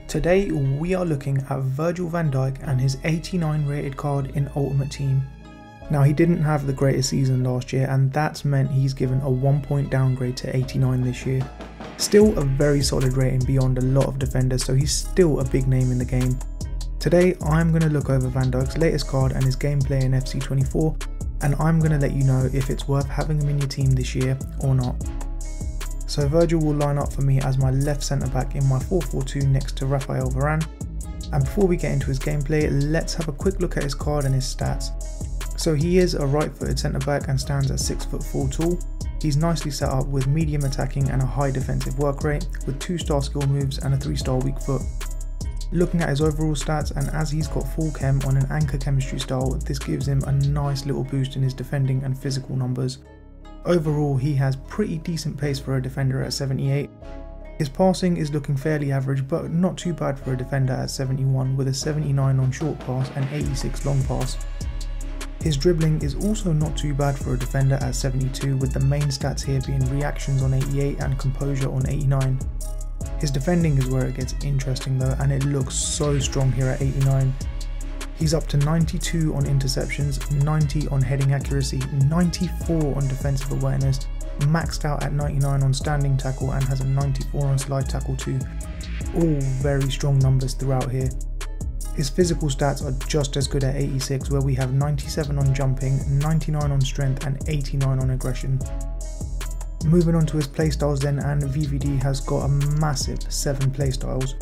Today we are looking at Virgil van Dijk and his 89 rated card in Ultimate Team. Now he didn't have the greatest season last year and that's meant he's given a 1 point downgrade to 89 this year. Still a very solid rating beyond a lot of defenders, so he's still a big name in the game. Today I'm going to look over Van Dijk's latest card and his gameplay in FC24, and I'm going to let you know if it's worth having him in your team this year or not. So Virgil will line up for me as my left centre back in my 4-4-2 next to Raphael Varane. And before we get into his gameplay, let's have a quick look at his card and his stats. So he is a right-footed centre back and stands at 6'4" tall. He's nicely set up with medium attacking and a high defensive work rate, with 2-star skill moves and a 3-star weak foot. Looking at his overall stats, and as he's got full chem on an anchor chemistry style, this gives him a nice little boost in his defending and physical numbers. Overall, he has pretty decent pace for a defender at 78. His passing is looking fairly average, but not too bad for a defender at 71, with a 79 on short pass and 86 long pass. His dribbling is also not too bad for a defender at 72, with the main stats here being reactions on 88 and composure on 89. His defending is where it gets interesting though, and it looks so strong here at 89. He's up to 92 on interceptions, 90 on heading accuracy, 94 on defensive awareness, maxed out at 99 on standing tackle, and has a 94 on slide tackle too. All very strong numbers throughout here. His physical stats are just as good at 86, where we have 97 on jumping, 99 on strength and 89 on aggression. Moving on to his playstyles then, and VVD has got a massive 7 playstyles.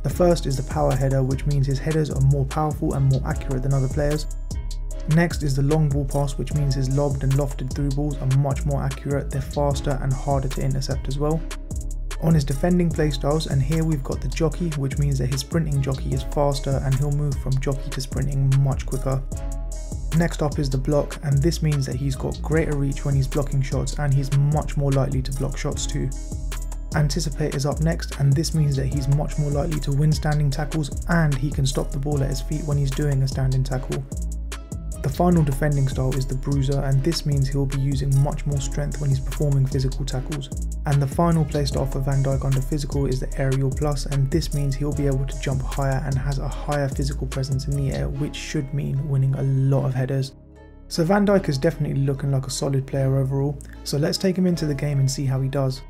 The first is the power header, which means his headers are more powerful and more accurate than other players. Next is the long ball pass, which means his lobbed and lofted through balls are much more accurate, they're faster and harder to intercept as well. On his defending playstyles, and here we've got the jockey, which means that his sprinting jockey is faster and he'll move from jockey to sprinting much quicker. Next up is the block, and this means that he's got greater reach when he's blocking shots and he's much more likely to block shots too. Anticipate is up next, and this means that he's much more likely to win standing tackles and he can stop the ball at his feet when he's doing a standing tackle. The final defending style is the bruiser, and this means he'll be using much more strength when he's performing physical tackles. And the final playstyle for Van Dijk under physical is the aerial plus, and this means he'll be able to jump higher and has a higher physical presence in the air, which should mean winning a lot of headers. So Van Dijk is definitely looking like a solid player overall, so let's take him into the game and see how he does.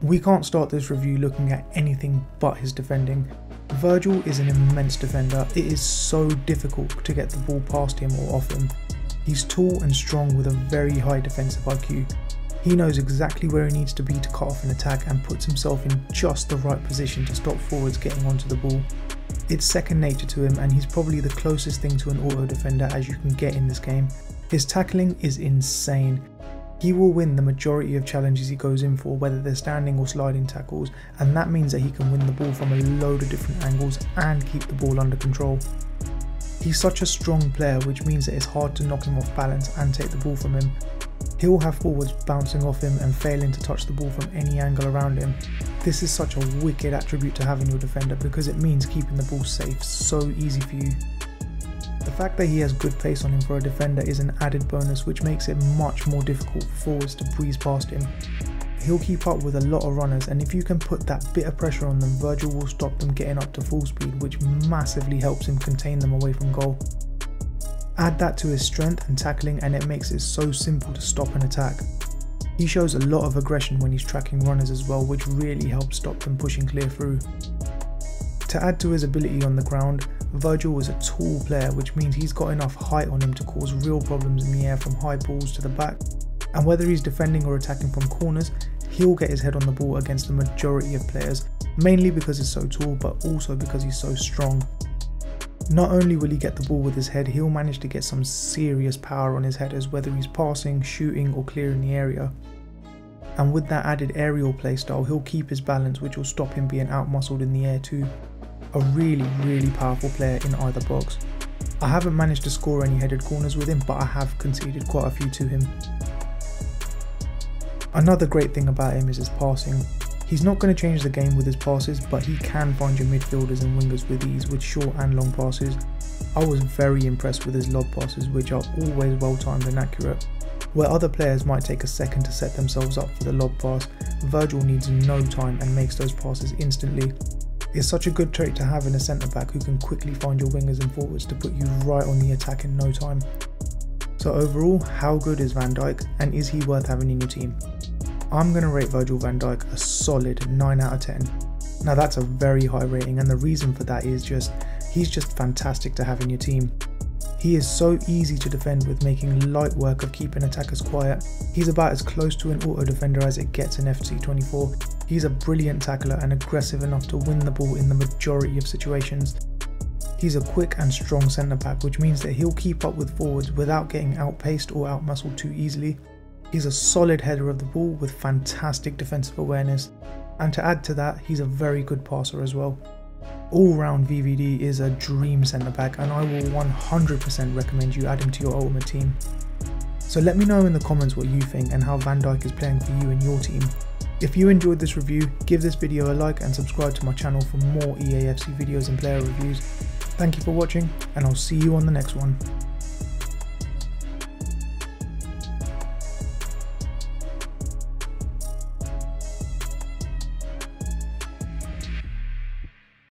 We can't start this review looking at anything but his defending. Virgil is an immense defender. It is so difficult to get the ball past him or off him. He's tall and strong with a very high defensive IQ. He knows exactly where he needs to be to cut off an attack and puts himself in just the right position to stop forwards getting onto the ball. It's second nature to him, and he's probably the closest thing to an auto defender as you can get in this game. His tackling is insane. He will win the majority of challenges he goes in for, whether they're standing or sliding tackles, and that means that he can win the ball from a load of different angles and keep the ball under control. He's such a strong player, which means that it's hard to knock him off balance and take the ball from him. He'll have forwards bouncing off him and failing to touch the ball from any angle around him. This is such a wicked attribute to have in your defender because it means keeping the ball safe so easy for you. The fact that he has good pace on him for a defender is an added bonus, which makes it much more difficult for forwards to breeze past him. He'll keep up with a lot of runners, and if you can put that bit of pressure on them, Virgil will stop them getting up to full speed, which massively helps him contain them away from goal. Add that to his strength and tackling and it makes it so simple to stop an attack. He shows a lot of aggression when he's tracking runners as well, which really helps stop them pushing clear through. To add to his ability on the ground, Virgil is a tall player, which means he's got enough height on him to cause real problems in the air from high balls to the back. And whether he's defending or attacking from corners, he'll get his head on the ball against the majority of players, mainly because he's so tall, but also because he's so strong. Not only will he get the ball with his head, he'll manage to get some serious power on his headers, whether he's passing, shooting or clearing the area. And with that added aerial playstyle, he'll keep his balance, which will stop him being out-muscled in the air too. A really powerful player in either box. I haven't managed to score any headed corners with him, but I have conceded quite a few to him. Another great thing about him is his passing. He's not going to change the game with his passes, but he can find your midfielders and wingers with ease with short and long passes. I was very impressed with his lob passes, which are always well timed and accurate. Where other players might take a second to set themselves up for the lob pass, Virgil needs no time and makes those passes instantly. It's such a good trait to have in a centre back who can quickly find your wingers and forwards to put you right on the attack in no time. So overall, how good is Van Dijk, and is he worth having in your team? I'm going to rate Virgil van Dijk a solid 9 out of 10. Now that's a very high rating, and the reason for that is he's just fantastic to have in your team. He is so easy to defend with making light work of keeping attackers quiet. He's about as close to an auto defender as it gets in FC 24. He's a brilliant tackler and aggressive enough to win the ball in the majority of situations. He's a quick and strong centre back, which means that he'll keep up with forwards without getting outpaced or outmuscled too easily. He's a solid header of the ball with fantastic defensive awareness, and to add to that, he's a very good passer as well. All round VVD is a dream centre back, and I will 100% recommend you add him to your ultimate team. So let me know in the comments what you think and how Van Dijk is playing for you and your team. If you enjoyed this review, give this video a like and subscribe to my channel for more EAFC videos and player reviews. Thank you for watching, and I'll see you on the next one.